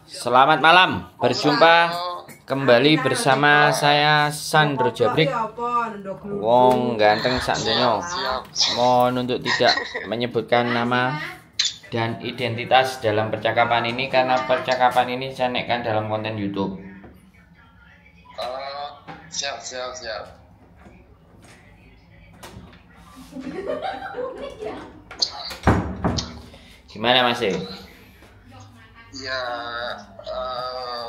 Selamat malam, berjumpa kembali bersama saya Sandro Jabrik. Wong ganteng sakdonya. Mohon untuk tidak menyebutkan nama dan identitas dalam percakapan ini karena percakapan ini saya naikkan dalam konten YouTube. Siap. Gimana Mas? Ya,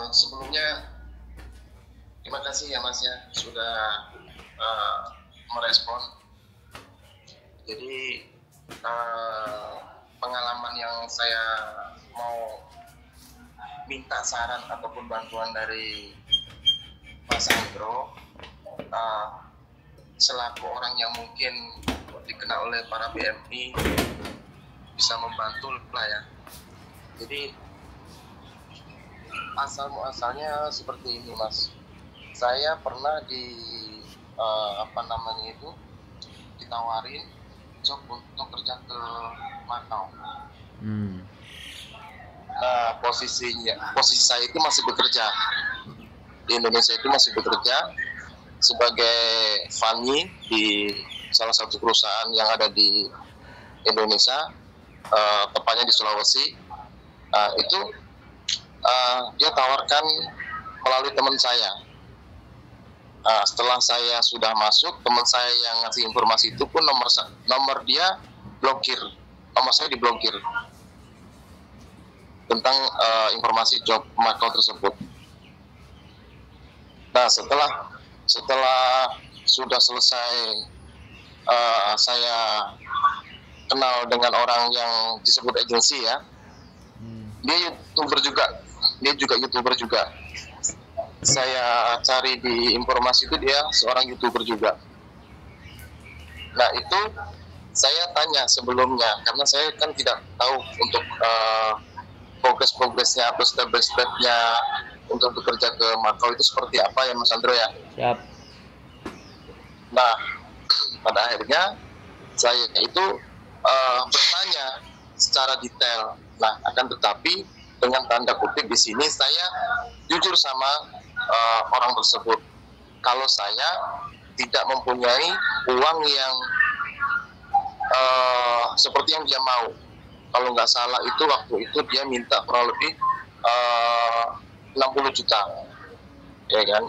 sebelumnya terima kasih ya Mas ya sudah merespon. Jadi pengalaman yang saya mau minta saran ataupun bantuan dari Mas Sandro selaku orang yang mungkin dikenal oleh para BMI bisa membantu lah ya. Jadi asal-muasalnya seperti ini Mas. Saya pernah ditawarin job untuk kerja ke Macau. Nah, posisi saya itu masih bekerja di Indonesia, itu masih bekerja sebagai funny di salah satu perusahaan yang ada di Indonesia, tepatnya di Sulawesi. Itu dia tawarkan melalui teman saya. Setelah saya sudah masuk, teman saya yang ngasih informasi itu pun nomor dia blokir, nomor saya diblokir tentang informasi job Macau tersebut. Nah, setelah sudah selesai, saya kenal dengan orang yang disebut agensi ya. Dia juga YouTuber juga. Saya cari di informasi itu dia seorang YouTuber juga. Nah, itu saya tanya sebelumnya karena saya kan tidak tahu untuk progresnya atau step by stepnya untuk bekerja ke Macau itu seperti apa ya Mas Andro ya. Siap. Nah, pada akhirnya saya itu bertanya secara detail. Nah, akan tetapi dengan tanda kutip di sini saya jujur sama orang tersebut kalau saya tidak mempunyai uang yang seperti yang dia mau. Kalau nggak salah itu waktu itu dia minta kurang lebih 60 juta, ya kan?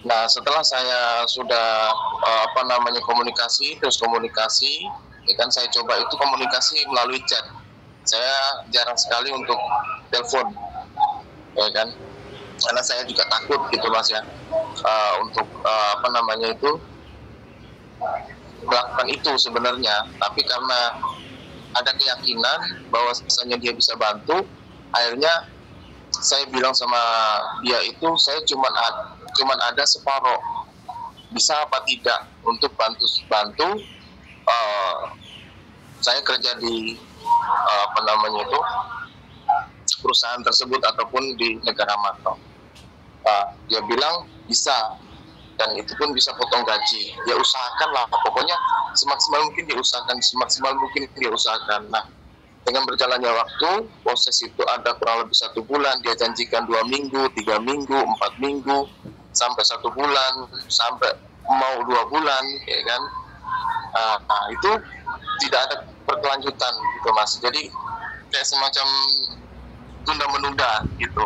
Nah, setelah saya sudah komunikasi, ya kan, saya coba itu komunikasi melalui chat. Saya jarang sekali untuk telepon, ya kan, karena saya juga takut gitu Mas ya, untuk melakukan itu sebenarnya. Tapi karena ada keyakinan bahwa misalnya dia bisa bantu, akhirnya saya bilang sama dia itu saya cuman ada separuh, bisa apa tidak untuk bantu saya kerja di perusahaan tersebut ataupun di negara Macau. Dia bilang bisa, dan itu pun bisa potong gaji. Dia usahakan lah, pokoknya semaksimal mungkin dia usahakan. Nah, dengan berjalannya waktu, proses itu ada kurang lebih 1 bulan. Dia janjikan 2 minggu, 3 minggu, 4 minggu, sampai 1 bulan, sampai mau 2 bulan, ya kan. Nah, itu tidak ada berkelanjutan gitu Mas. Jadi kayak semacam tunda-menunda gitu,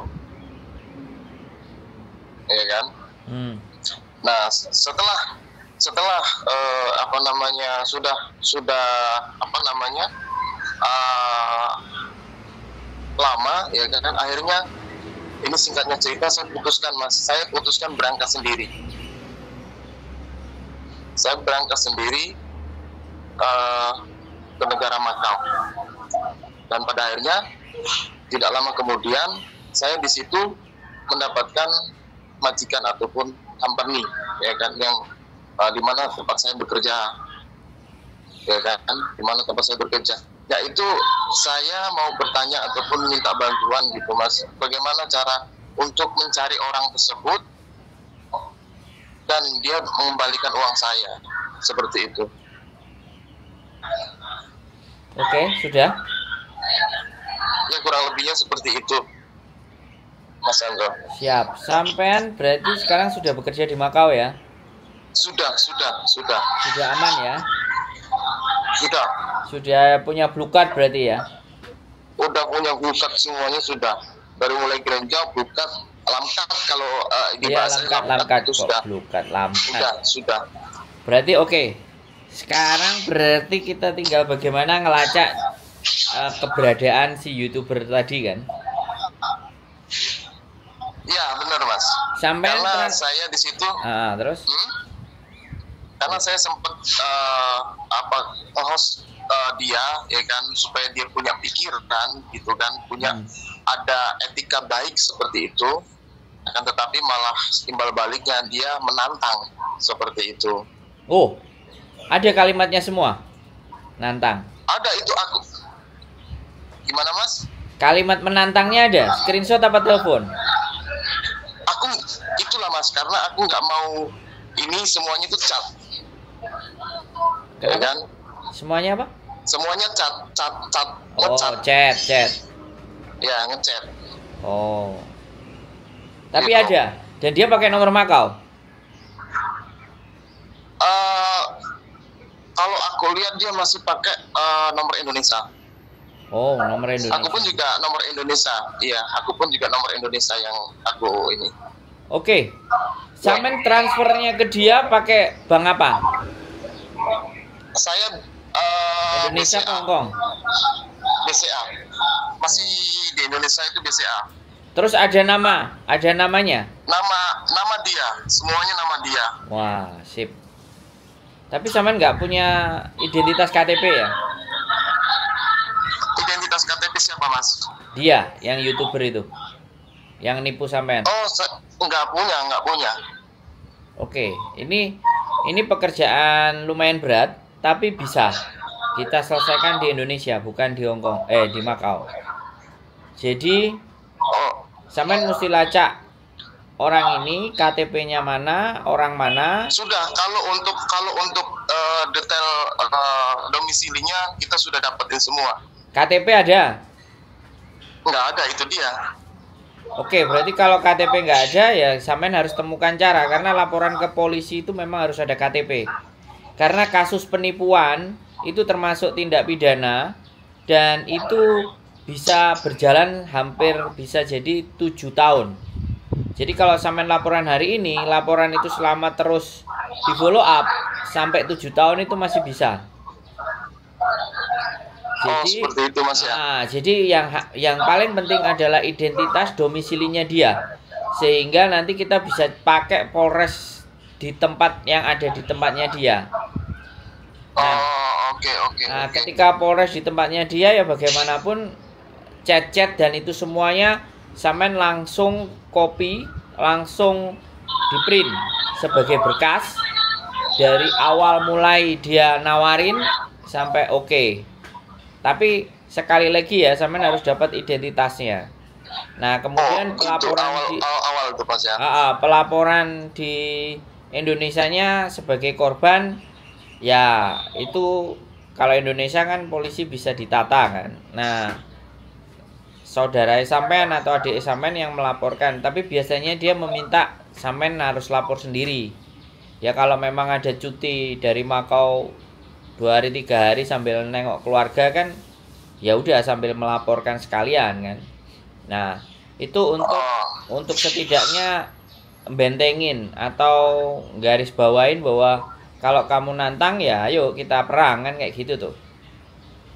ya kan. Nah, setelah sudah lama, ya kan, akhirnya ini singkatnya cerita saya putuskan berangkat sendiri. Saya berangkat sendiri ke negara Macau, dan pada akhirnya tidak lama kemudian saya di situ mendapatkan majikan ataupun company, ya kan, yang di mana tempat saya bekerja, ya kan, di mana tempat saya bekerja. Ya, itu saya mau bertanya ataupun minta bantuan gitu Mas, bagaimana cara untuk mencari orang tersebut dan dia mengembalikan uang saya, seperti itu. Oke, sudah. Ya kurang lebihnya seperti itu, Mas Andro. Siap. Sampean berarti sekarang sudah bekerja di Makau ya? Sudah. Sudah aman ya? Sudah. Sudah punya blue card berarti ya? Udah punya blue card semuanya sudah. Dari mulai gereja, blue card, lamkat kalau di Iya, bahasa lamkat itu kok, sudah. blue card, lamkat. Sudah. Berarti oke. Sekarang berarti kita tinggal bagaimana ngelacak keberadaan si YouTuber tadi kan? Ya benar Mas. Sampai karena saya di situ. Terus? Karena saya sempat host dia, ya kan, supaya dia punya pikiran, gitu kan, punya ada etika baik seperti itu. Akan tetapi malah timbal baliknya dia menantang seperti itu. Oh, ada kalimatnya semua, nantang. Ada itu aku. Gimana Mas? Kalimat menantangnya ada, screenshot apa telepon? Aku itulah Mas, karena aku nggak mau ini semuanya itu chat. Kenapa? Ya kan? Semuanya apa? Semuanya chat. Oh, chat. Ya, ngechat. Oh. Tapi gitu. ada. Dan dia pakai nomor Makau. Kalau aku lihat dia masih pakai nomor Indonesia. Oh, nomor Indonesia. Aku pun juga nomor Indonesia. Iya, aku pun juga nomor Indonesia yang aku ini. Oke. Sampean transfernya ke dia pakai bank apa? Saya Indonesia BCA. Hongkong. BCA. Masih di Indonesia itu BCA. Terus ada namanya? Nama dia, semuanya nama dia. Wah, sip. Tapi sampean nggak punya identitas KTP ya? Identitas KTP siapa Mas? Dia, yang YouTuber itu, yang nipu sampean. Oh, nggak punya. Oke, ini pekerjaan lumayan berat, tapi bisa kita selesaikan di Indonesia, bukan di Hongkong, di Makau. Jadi, sampean mesti lacak orang ini, KTP-nya mana, orang mana. Sudah, kalau untuk detail domisilinya kita sudah dapetin semua. KTP ada? Nggak ada, itu dia. Oke, berarti kalau KTP nggak ada ya sampean harus temukan cara, karena laporan ke polisi itu memang harus ada KTP. Karena kasus penipuan itu termasuk tindak pidana dan itu bisa berjalan hampir bisa jadi 7 tahun. Jadi kalau sampean laporan hari ini, laporan itu selama terus di follow up sampai 7 tahun itu masih bisa. Jadi, seperti itu Mas ya. Jadi yang paling penting adalah identitas domisilinya dia, sehingga nanti kita bisa pakai Polres di tempat yang ada di tempatnya dia. Oke. Ketika Polres di tempatnya dia ya bagaimanapun chat dan itu semuanya sampean langsung copy, langsung di print sebagai berkas dari awal mulai dia nawarin sampai oke. Tapi sekali lagi ya, sampean harus dapat identitasnya. Nah, kemudian pelaporan di Indonesianya sebagai korban, ya itu kalau Indonesia kan polisi bisa ditata kan. Nah, saudara sampean atau adik sampean yang melaporkan, tapi biasanya dia meminta sampean harus lapor sendiri. Ya kalau memang ada cuti dari Makau 2 hari 3 hari sambil nengok keluarga kan, ya udah sambil melaporkan sekalian kan. Nah, itu untuk setidaknya bentengin atau garis bawain bahwa kalau kamu nantang ya ayo kita perang kan, kayak gitu tuh.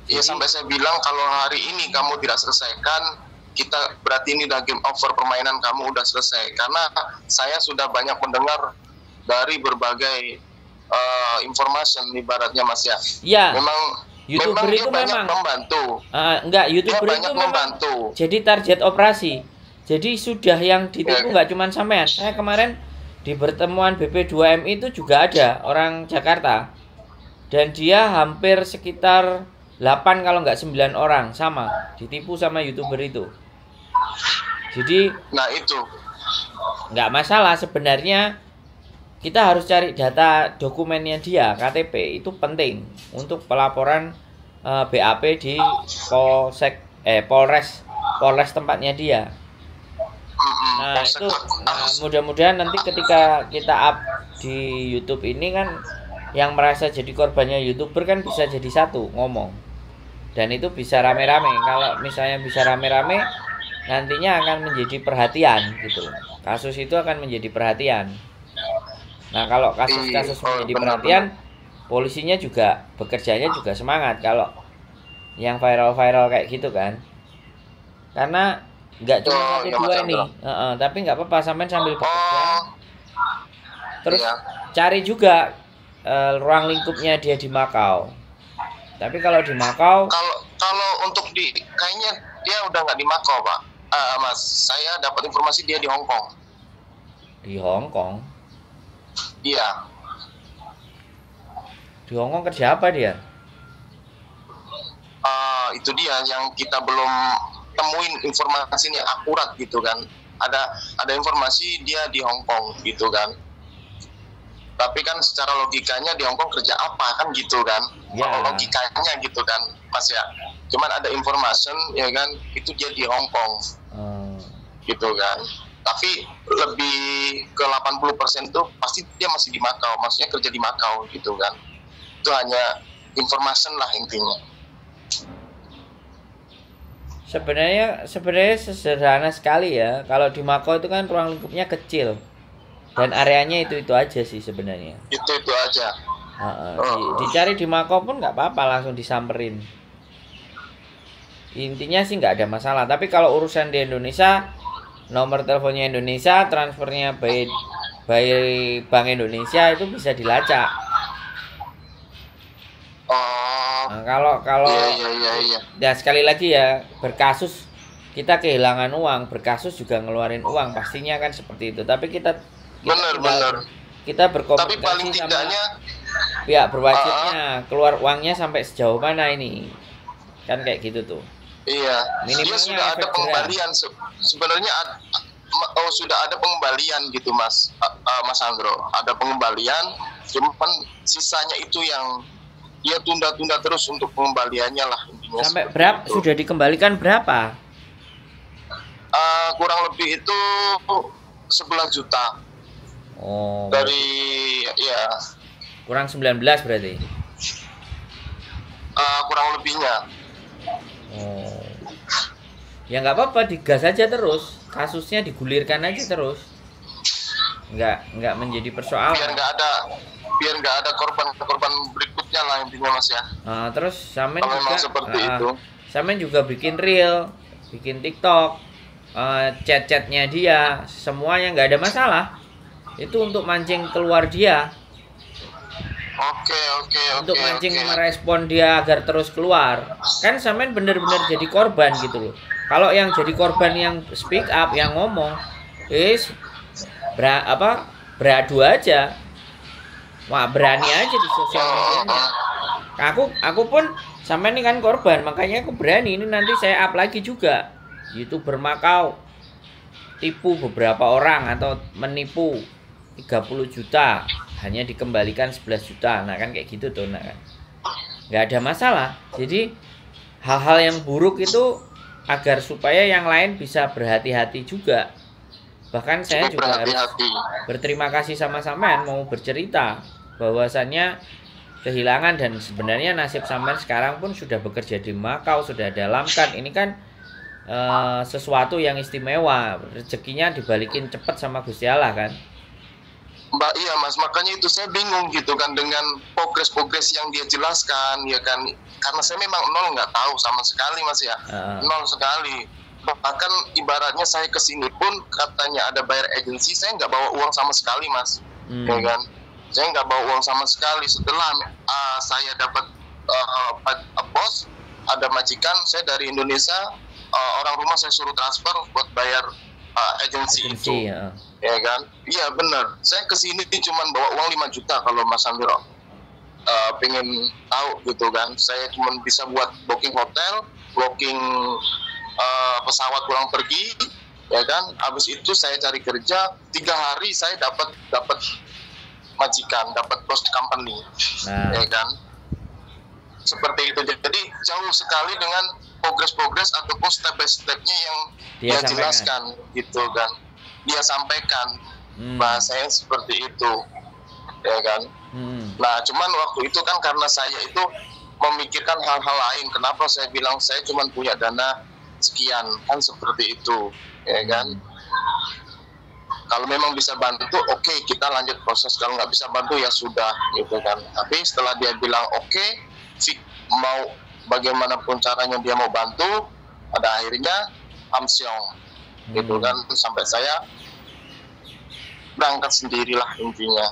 Iya, sampai saya bilang kalau hari ini kamu tidak selesaikan, kita berarti ini udah game over, permainan kamu udah selesai. Karena saya sudah banyak mendengar dari berbagai information ibaratnya Mas ya. Iya. Memang YouTuber itu banyak memang membantu. Enggak, YouTuber dia itu memang membantu. Jadi target operasi. Jadi sudah yang ditipu nggak cuma sampean. Saya kemarin di pertemuan BP2MI itu juga ada orang Jakarta. Dan dia hampir sekitar 8 kalau nggak 9 orang sama ditipu sama YouTuber itu. Jadi itu nggak masalah sebenarnya. Kita harus cari data dokumennya dia, KTP itu penting untuk pelaporan BAP di Polsek Polres tempatnya dia. Nah itu, mudah-mudahan nanti ketika kita up di YouTube ini kan, yang merasa jadi korbannya YouTuber kan bisa jadi satu ngomong, dan itu bisa rame-rame. Kalau misalnya bisa rame-rame, nantinya akan menjadi perhatian gitu. Kasus itu akan menjadi perhatian. Nah kalau kasus-kasus menjadi perhatian, polisinya juga bekerjanya juga semangat. Kalau yang viral-viral kayak gitu kan, karena nggak cuma satu dua ini, tapi nggak apa-apa, sampai sambil bekerja terus cari juga ruang lingkupnya dia di Makau. Tapi kalau di Makau, kalau untuk kayaknya dia udah nggak di Makau, Pak. Mas, saya dapat informasi dia di Hong Kong. Di Hong Kong? Iya. Di Hong Kong kerja apa dia? Itu dia yang kita belum temuin informasinya akurat gitu kan. Ada informasi dia di Hong Kong gitu kan. Tapi kan secara logikanya di Hong Kong kerja apa kan gitu kan. Ya. Kalau logikanya gitu kan Mas ya. Cuman ada information ya kan, itu dia di Hong Kong. Gitu kan. Tapi lebih ke 80% tuh pasti dia masih di Makau, maksudnya kerja di Makau gitu kan. Itu hanya information lah intinya. Sebenarnya sederhana sekali ya. Kalau di Makau itu kan ruang lingkupnya kecil dan areanya itu aja sih sebenarnya. Itu aja. Dicari di Makau pun nggak apa-apa, langsung disamperin. Intinya sih nggak ada masalah. Tapi kalau urusan di Indonesia, nomor teleponnya Indonesia, transfernya by Bank Indonesia itu bisa dilacak. Nah, kalau iya. Ya sekali lagi ya, berkasus kita kehilangan uang, berkasus juga ngeluarin uang, pastinya kan seperti itu. Tapi kita benar. Kita berkomunikasi tapi paling tidaknya pihak berwajibnya keluar uangnya sampai sejauh mana ini, kan kayak gitu tuh. Iya. Dia sudah ada pengembalian sebenarnya. Sudah ada pengembalian gitu Mas Andro. Ada pengembalian, cuman sisanya itu yang dia tunda-tunda terus untuk pengembaliannya lah intinya. Sampai berapa? Sudah dikembalikan berapa? Kurang lebih itu 11 juta. Dari ya. Kurang 19 berarti. Kurang lebihnya. Ya nggak apa-apa, digas aja terus. Kasusnya digulirkan aja terus. Nggak menjadi persoalan. Biar nggak ada korban berikutnya lah intinya Mas ya. kalau Terus Samen juga seperti itu. Samen juga bikin reel, bikin TikTok, chat-chatnya dia, semuanya nggak ada masalah. Itu untuk mancing keluar dia. Oke. Untuk mancing merespon dia agar terus keluar. Kan Samen bener-bener jadi korban gitu loh. Kalau yang jadi korban yang speak up, yang ngomong, beradu aja. Wah, berani aja di sosial medianya. Aku pun sama ini kan korban, makanya aku berani. Ini nanti saya up lagi juga. YouTuber Makau tipu beberapa orang atau menipu 30 juta hanya dikembalikan 11 juta. Nah kan kayak gitu tuh, nah kan. Nggak ada masalah. Jadi hal-hal yang buruk itu agar supaya yang lain bisa berhati-hati juga. Bahkan saya juga harus berterima kasih sama Samen, mau bercerita bahwasannya kehilangan, dan sebenarnya nasib Samen sekarang pun sudah bekerja di Makau, sudah dalamkan. Ini kan sesuatu yang istimewa, rezekinya dibalikin cepat sama Gusti Allah kan. Mbak, iya Mas, makanya itu saya bingung gitu kan dengan progres yang dia jelaskan ya kan, karena saya memang nggak tahu sama sekali Mas ya, nol sekali. Bahkan ibaratnya saya kesini pun katanya ada bayar agensi, saya nggak bawa uang sama sekali Mas, ya kan, saya nggak bawa uang sama sekali. Setelah saya dapat bos, ada majikan saya dari Indonesia, orang rumah saya suruh transfer buat bayar agensi itu, ya kan. Iya benar, saya kesini cuma bawa uang 5 juta kalau Mas Andro pengen tahu gitu kan. Saya cuma bisa buat booking hotel, booking pesawat pulang pergi, ya kan. Habis itu saya cari kerja 3 hari, saya dapat majikan, dapat bos company, ya kan. Seperti itu. Jadi jauh sekali dengan progres ataupun step by stepnya yang dia jelaskan gitu kan, dia sampaikan. Bahasanya seperti itu, ya kan. Nah, cuman waktu itu kan karena saya itu memikirkan hal-hal lain. Kenapa saya bilang saya cuma punya dana sekian, kan seperti itu, ya kan. Kalau memang bisa bantu, oke, kita lanjut proses. Kalau nggak bisa bantu ya sudah, gitu kan. Tapi setelah dia bilang oke, mau bagaimanapun caranya dia mau bantu, pada akhirnya amsyong, gitu kan. Sampai saya berangkat sendirilah intinya.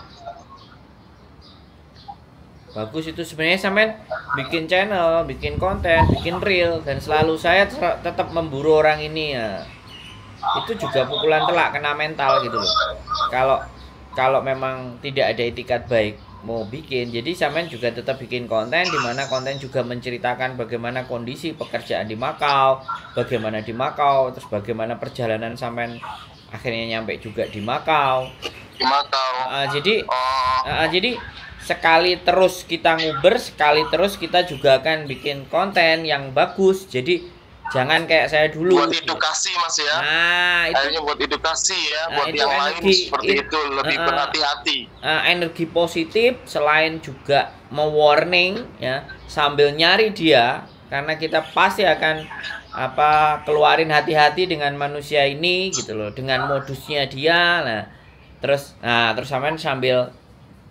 Bagus itu sebenarnya sampean bikin channel, bikin konten, bikin reel, dan selalu saya tetap memburu orang ini ya. Itu juga pukulan telak, kena mental gitu loh. Kalau memang tidak ada etikat baik mau bikin, jadi sampean juga tetap bikin konten, di mana konten juga menceritakan bagaimana kondisi pekerjaan di Makau, bagaimana di Makau, terus bagaimana perjalanan sampean akhirnya nyampe juga di Makau. Jadi sekali terus kita nguber, sekali terus kita juga akan bikin konten yang bagus. Jadi jangan kayak saya dulu. Buat edukasi Mas ya. Nah, itu akhirnya buat edukasi ya, buat yang lain seperti itu lebih berhati-hati. Energi positif selain juga mewarning ya, sambil nyari dia, karena kita pasti akan keluarin hati-hati dengan manusia ini gitu loh, dengan modusnya dia. Terus sambil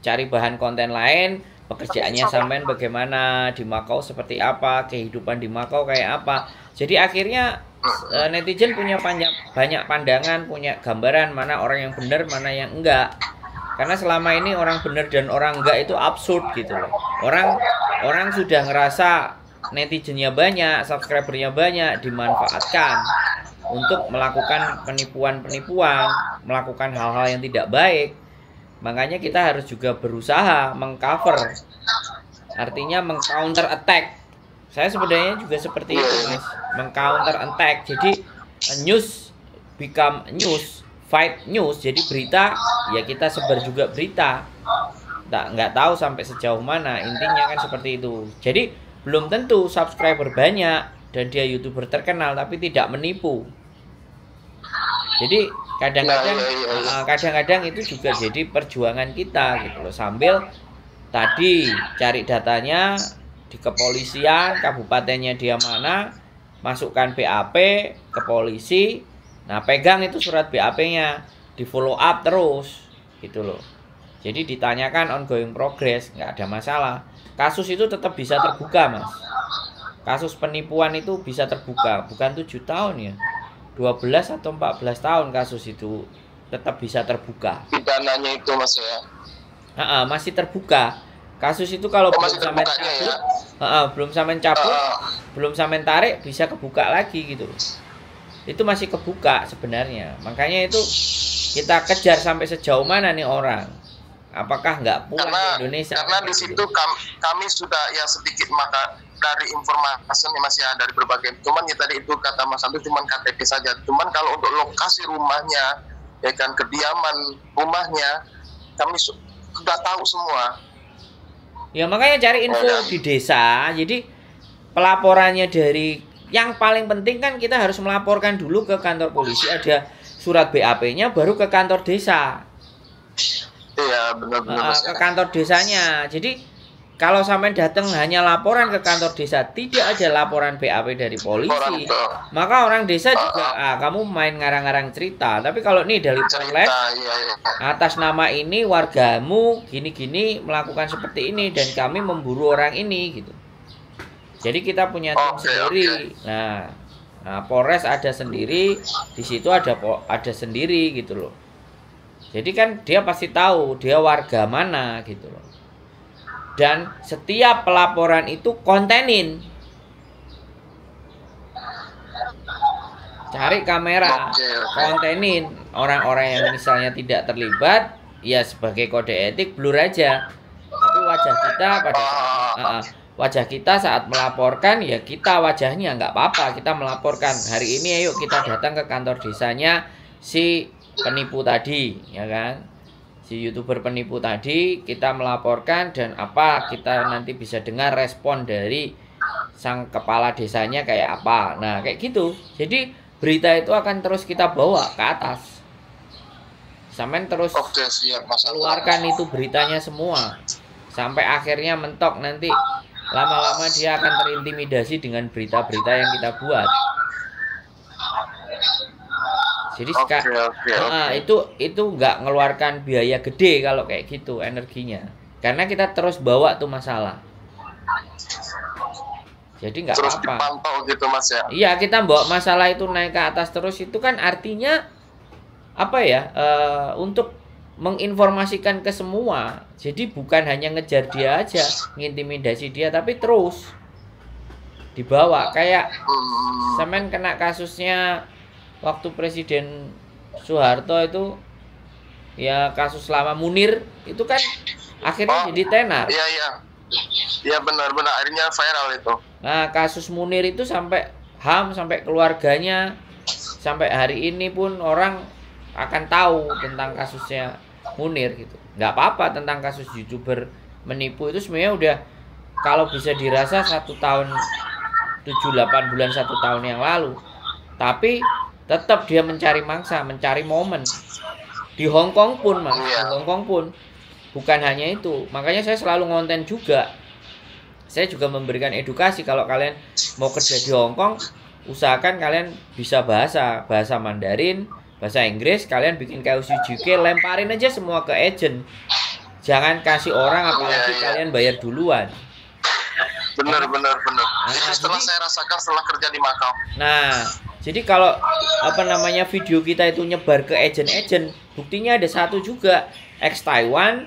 cari bahan konten lain, pekerjaannya sampean bagaimana di Makau, seperti apa kehidupan di Makau kayak apa. Jadi akhirnya netizen punya banyak pandangan, punya gambaran mana orang yang benar, mana yang enggak. Karena selama ini orang benar dan orang enggak itu absurd gitu loh. Orang sudah ngerasa netizennya banyak, subscribernya banyak, dimanfaatkan untuk melakukan penipuan-penipuan, melakukan hal-hal yang tidak baik. Makanya kita harus juga berusaha mengcover, artinya mengcounter attack. Saya sebenarnya juga seperti itu Mas, mengcounter attack. Jadi news become news, fight news. Jadi berita ya kita sebar juga berita. Nggak tahu sampai sejauh mana, intinya kan seperti itu. Jadi belum tentu subscriber banyak dan dia YouTuber terkenal tapi tidak menipu. Jadi kadang-kadang itu juga jadi perjuangan kita gitu loh, sambil tadi cari datanya di kepolisian, kabupatennya dia mana, masukkan BAP ke polisi. Nah, pegang itu surat BAP-nya, di follow up terus gitu loh. Jadi ditanyakan ongoing progress, nggak ada masalah. Kasus itu tetap bisa terbuka Mas. Kasus penipuan itu bisa terbuka, bukan 7 tahun ya, 12 atau 14 tahun kasus itu tetap bisa terbuka. Pidananya itu Mas ya? Masih terbuka. Kasus itu kalau belum sampai cabut, belum sampai tarik, bisa kebuka lagi gitu. Itu masih kebuka sebenarnya. Makanya itu kita kejar sampai sejauh mana nih orang. Apakah nggak pulang ke Indonesia? Karena di situ kami sudah ya sedikit maka dari informasi nih Mas ya, dari berbagai. Cuman ya tadi itu kata Mas Andu cuman KTP saja. Cuman kalau untuk lokasi rumahnya, ya kan, kediaman rumahnya, kami sudah tahu semua. Ya makanya cari info di desa. Jadi pelaporannya dari, yang paling penting kan kita harus melaporkan dulu ke kantor polisi, ada surat BAP-nya, baru ke kantor desa. Iya benar-benar ke kantor desanya. Jadi kalau sampai datang hanya laporan ke kantor desa, tidak ada laporan BAP dari polisi, maka orang desa juga kamu main ngarang-ngarang cerita. Tapi kalau ini dari polres, atas nama ini wargamu gini-gini melakukan seperti ini dan kami memburu orang ini gitu. Jadi kita punya tim sendiri. Nah, Polres ada sendiri, di situ ada sendiri gitu loh. Jadi kan dia pasti tahu dia warga mana gitu loh. Dan setiap pelaporan itu kontenin. Cari kamera, kontenin. Orang-orang yang misalnya tidak terlibat, ya sebagai kode etik blur aja. Tapi wajah kita saat melaporkan, ya kita wajahnya nggak apa-apa, kita melaporkan. Hari ini ayo kita datang ke kantor desanya si penipu tadi, ya kan? Si YouTuber penipu tadi, kita melaporkan, dan apa kita nanti bisa dengar respon dari sang kepala desanya kayak apa. Nah, kayak gitu. Jadi berita itu akan terus kita bawa ke atas. Sampai terus keluarkan itu beritanya semua. Sampai akhirnya mentok, nanti lama-lama dia akan terintimidasi dengan berita-berita yang kita buat. Jadi itu nggak ngeluarkan biaya gede kalau kayak gitu energinya. Karena kita terus bawa tuh masalah. Jadi nggak apa-apa. Terus dipantau gitu Mas ya. Iya, kita bawa masalah itu naik ke atas terus, itu kan artinya apa ya? Untuk menginformasikan ke semua. Jadi bukan hanya ngejar dia aja, ngintimidasi dia, tapi terus dibawa. Kayak semen kena kasusnya waktu Presiden Soeharto itu, ya kasus lama Munir itu kan akhirnya jadi tenar. Iya benar-benar akhirnya viral itu. Nah, kasus Munir itu sampai HAM, sampai keluarganya, sampai hari ini pun orang akan tahu tentang kasusnya Munir gitu. Nggak apa-apa tentang kasus YouTuber menipu itu sebenarnya udah, kalau bisa dirasa 1 tahun 7-8 bulan, 1 tahun yang lalu. Tapi tetap dia mencari mangsa, mencari momen. Di Hong Kong pun Mas, di Hong Kong pun bukan hanya itu. Makanya saya selalu ngonten juga. Saya juga memberikan edukasi, kalau kalian mau kerja di Hong Kong, usahakan kalian bisa bahasa Mandarin, bahasa Inggris. Kalian bikin KUCJK, lemparin aja semua ke agent. Jangan kasih orang, apalagi kalian bayar duluan. Benar. Nah, itu setelah saya rasakan setelah kerja di Macau. Nah, jadi kalau video kita itu nyebar ke agent, buktinya ada satu juga ex Taiwan,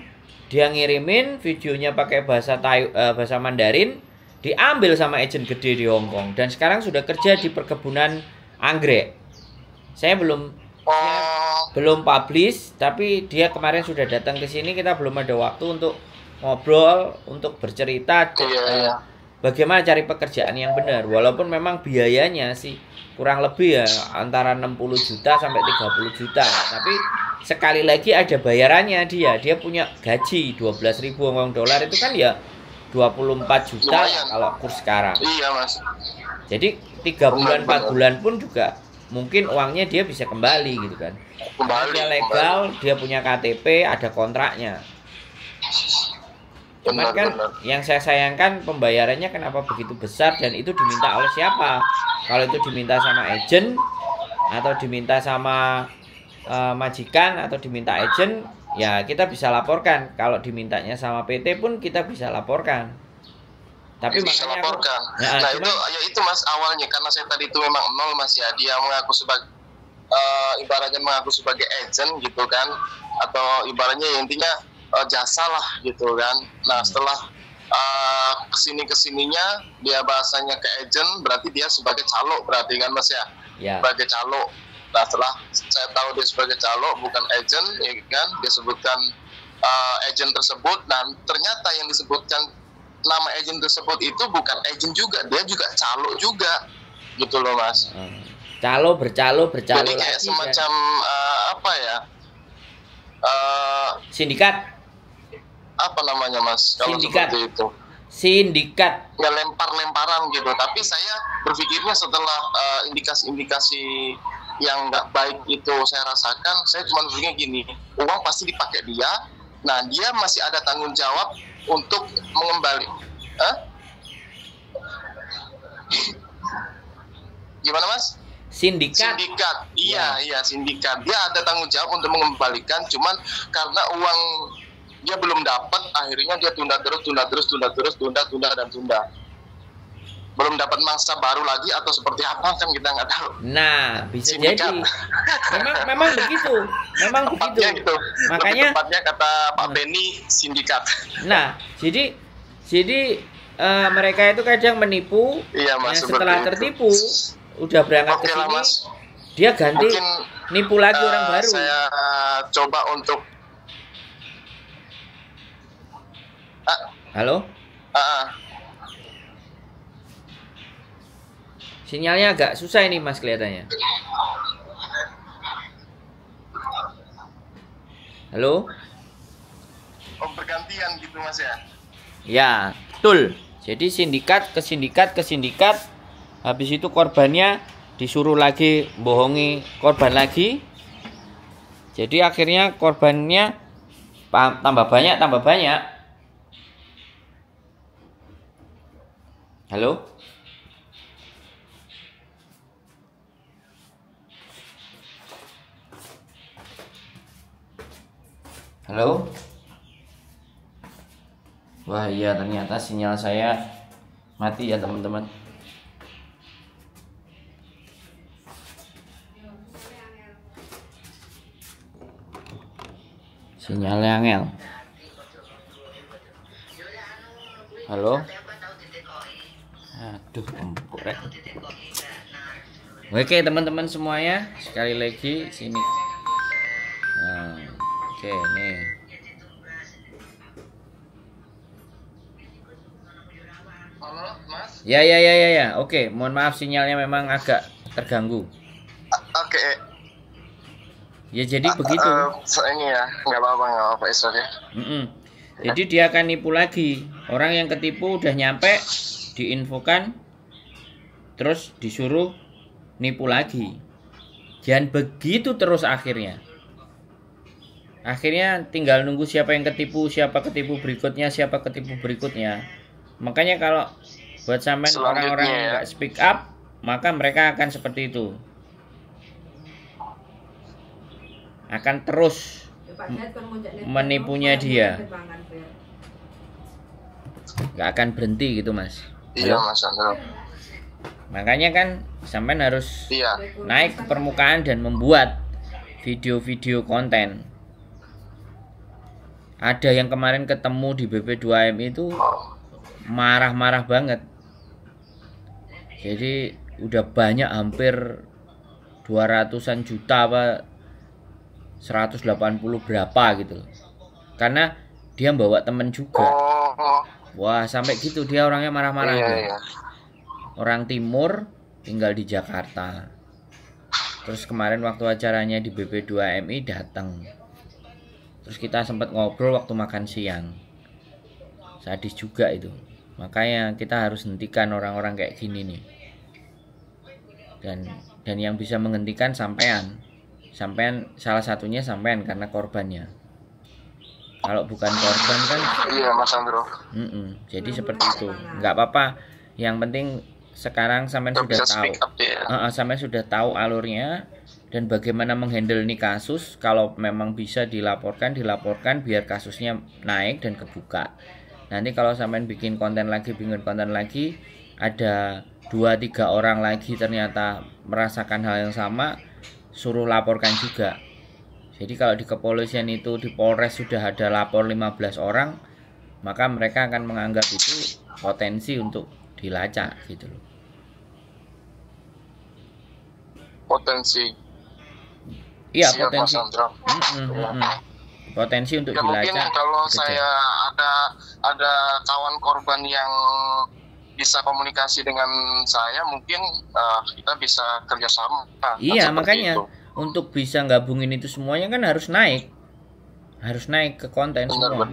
dia ngirimin videonya pakai bahasa Mandarin, diambil sama agent gede di Hong Kong, dan sekarang sudah kerja di perkebunan anggrek. Saya belum publish, tapi dia kemarin sudah datang ke sini. Kita belum ada waktu untuk ngobrol, untuk bercerita bagaimana cari pekerjaan yang benar. Walaupun memang biayanya sih kurang lebih ya antara 60 juta sampai 30 juta. Tapi sekali lagi ada bayarannya dia. Dia punya gaji 12.000 Hong Kong dolar, itu kan ya 24 juta kalau kurs sekarang. Iya Mas. Jadi 3 bulan 4 bulan pun juga mungkin uangnya dia bisa kembali gitu kan. Dia legal, dia punya KTP, ada kontraknya. Cuman kan yang saya sayangkan pembayarannya kenapa begitu besar, dan itu diminta oleh siapa? Kalau itu diminta sama agent atau diminta sama majikan atau diminta agent, ya kita bisa laporkan. Kalau dimintanya sama PT pun kita bisa laporkan. Tapi bisa laporkan. Itu Mas, awalnya karena saya tadi itu memang nol Mas ya. Dia mengaku sebagai ibaratnya mengaku sebagai agent gitu kan, atau ibaratnya intinya jasa lah gitu kan. Nah setelah kesininya dia bahasanya ke agent, berarti dia sebagai calo berarti kan Mas ya. Sebagai calo. Nah setelah saya tahu dia sebagai calo bukan agent ya kan, dia sebutkan agent tersebut, dan ternyata yang disebutkan nama agent tersebut itu bukan agent juga, dia juga calo juga gitu loh Mas. Calo bercalo jadi kayak lagi, semacam apa ya, sindikat, apa namanya Mas kalau seperti itu, sindikat ya, lempar-lemparan gitu. Tapi saya berpikirnya setelah indikasi-indikasi yang nggak baik itu saya rasakan, saya cuma berpikir gini, uang pasti dipakai dia, nah dia masih ada tanggung jawab untuk mengembali. Gimana Mas? Sindikat. Iya, sindikat. Dia ada tanggung jawab untuk mengembalikan, cuman karena uang dia belum dapat, akhirnya dia tunda. Belum dapat mangsa baru lagi atau seperti apa kan kita nggak tahu. Nah, bisa sindikat. Jadi memang begitu. Gitu. Makanya tepatnya kata Pak Benny, sindikat. Nah, jadi mereka itu kadang menipu. Iya, Mas, setelah tertipu udah berangkat ke sini, dia ganti nipu lagi orang baru. Saya coba untuk halo? Sinyalnya agak susah ini Mas kelihatannya. Halo? Bergantian gitu Mas ya? Ya, betul. Jadi sindikat ke sindikat ke sindikat, habis itu korbannya disuruh lagi bohongi korban lagi. Jadi akhirnya korbannya tambah banyak. Halo? Halo? Wah iya, ternyata sinyal saya mati ya teman-teman. Sinyalnya angel. Halo? Aduh, empuk rek. Oke teman-teman semuanya, sekali lagi sini. Nah, oke nih. Ya. Oke, mohon maaf sinyalnya memang agak terganggu. Oke. Ya jadi begitu. Ini ya, nggak apa-apa, sorry. Jadi dia akan nipu lagi. Orang yang ketipu udah nyampe, diinfokan, terus disuruh nipu lagi. Jangan begitu terus akhirnya. Akhirnya tinggal nunggu siapa yang ketipu, siapa ketipu berikutnya. Makanya kalau buat sampean orang-orang yang nggak speak up, maka mereka akan seperti itu. Akan terus menipunya dia. Nggak akan berhenti gitu mas. Iya mas Andro. Makanya kan sampean harus naik ke permukaan dan membuat video-video konten. Ada yang kemarin ketemu di BP2M itu marah-marah banget. Jadi udah banyak, hampir 200-an juta apa 180 berapa gitu. Karena dia bawa temen juga. Wah sampai gitu, dia orangnya marah-marah. Orang timur tinggal di Jakarta. Terus kemarin waktu acaranya di BP2MI datang. Terus kita sempat ngobrol waktu makan siang. Sadis juga itu. Makanya kita harus hentikan orang-orang kayak gini nih. Dan yang bisa menghentikan sampean salah satunya sampean karena korbannya. Kalau bukan korban kan iya Mas Andro. Jadi seperti itu. Nggak apa-apa. Yang penting sekarang sampean sudah tahu. Sampean sudah tahu alurnya dan bagaimana menghandle ini kasus. Kalau memang bisa dilaporkan biar kasusnya naik dan kebuka. Nanti kalau sampean bikin konten lagi, ada 2-3 orang lagi ternyata merasakan hal yang sama, suruh laporkan juga. Jadi kalau di kepolisian itu, di Polres sudah ada lapor 15 orang, maka mereka akan menganggap itu potensi untuk dilacak gitu loh. Potensi. Iya, potensi. Potensi untuk dilacak. Mungkin kalau saya ada kawan korban yang bisa komunikasi dengan saya, mungkin kita bisa kerjasama. Iya, makanya itu. Untuk bisa gabungin itu semuanya kan harus naik ke konten semua.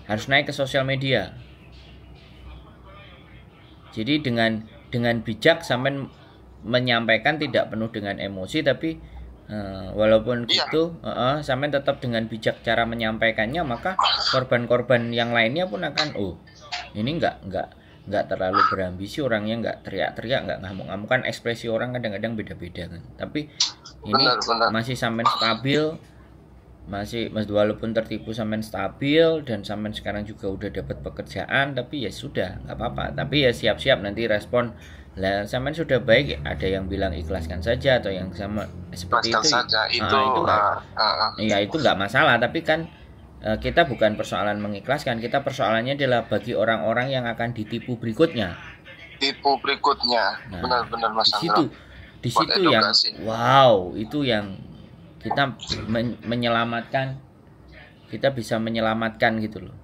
Harus naik ke sosial media. Jadi dengan bijak sampai menyampaikan, tidak penuh dengan emosi, tapi walaupun gitu sampai tetap dengan bijak cara menyampaikannya, maka korban-korban yang lainnya pun akan ini nggak terlalu berambisi, orangnya nggak teriak-teriak, nggak ngamuk-ngamuk. Kan ekspresi orang kadang-kadang beda-beda kan, tapi ini masih sampai stabil, masih walaupun tertipu sampai stabil, dan sampai sekarang juga udah dapat pekerjaan. Tapi ya sudah, nggak apa-apa, tapi ya siap-siap nanti respon lah. Sampai sudah baik, ada yang bilang ikhlaskan saja, atau yang sama seperti itu saja, itu nggak masalah. Tapi kan kita bukan persoalan mengikhlaskan, kita persoalannya adalah bagi orang-orang yang akan ditipu berikutnya. Nah, benar-benar Mas Andro. Di situ yang itu yang kita menyelamatkan, kita bisa menyelamatkan gitu loh.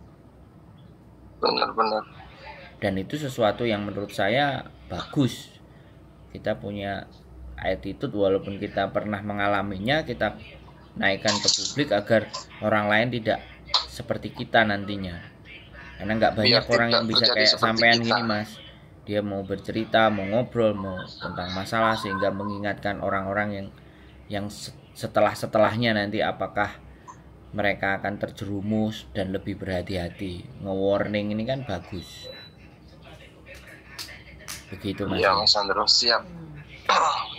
Benar-benar. Dan itu sesuatu yang menurut saya bagus. Kita punya attitude, walaupun kita pernah mengalaminya, kita naikkan ke publik agar orang lain tidak seperti kita nantinya. Karena nggak banyak Biar orang yang tidak bisa terjadi kayak seperti sampean kita. gini Mas. Dia mau bercerita, mau ngobrol, mau tentang masalah sehingga mengingatkan orang-orang yang setelahnya nanti apakah mereka akan terjerumus dan lebih berhati-hati. Nge-warning ini kan bagus. Begitu Mas. Iya Mas Sandro, siap.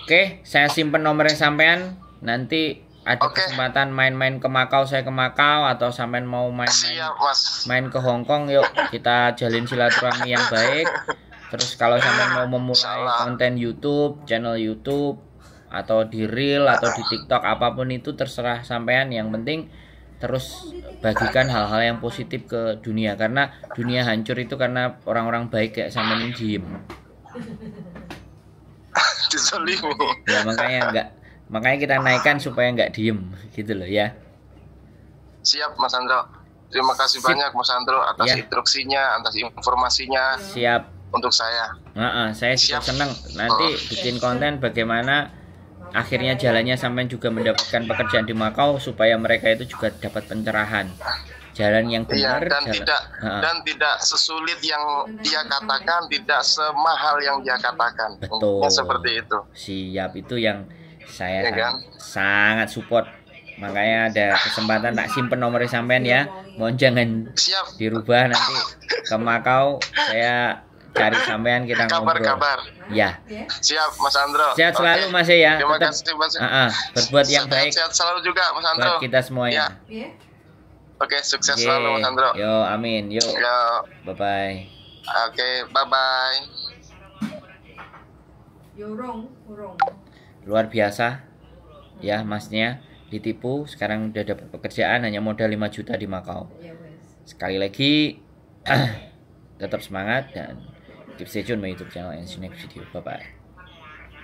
Oke, saya simpen nomornya sampean. Nanti ada kesempatan main-main ke Makau, saya ke Makau, atau sampean mau Siap Mas. main ke Hong Kong, yuk kita jalin silaturahmi yang baik. Terus kalau sampean mau memulai konten YouTube, channel YouTube, atau di Reel atau di TikTok, apapun itu terserah sampean. Yang penting terus bagikan hal-hal yang positif ke dunia, karena dunia hancur itu karena orang-orang baik kayak sampean ini diem. Dizolimi. Ya makanya kita naikkan supaya nggak diem gitu loh ya. Siap Mas Sandro. Terima kasih banyak Mas Sandro atas instruksinya, atas informasinya. Siap. Untuk saya. Saya juga senang nanti bikin konten bagaimana akhirnya jalannya sampai juga mendapatkan pekerjaan di Makau supaya mereka itu juga dapat pencerahan. Jalan yang benar dan tidak sesulit yang dia katakan, tidak semahal yang dia katakan. Betul. Seperti itu. Siap, itu yang saya sangat support. Makanya ada kesempatan tak simpen nomor sampean ya. Mohon jangan dirubah, nanti ke Makau saya cari sampean, kita ngobrol. Kabar-kabar. Ya. Siap Mas Andro. Sehat selalu Mas ya. Terima kasih Mas. Berbuat yang baik. Sehat selalu juga Mas Andro. Buat kita semuanya. Oke, sukses selalu Mas Andro. Yo, amin. Yo. Bye bye. Oke, bye bye. Luar biasa ya Masnya, ditipu, sekarang udah dapat pekerjaan hanya modal 5 juta di Makau. Sekali lagi tetap semangat dan keep stay tune my YouTube channel and see you next video. Bye bye.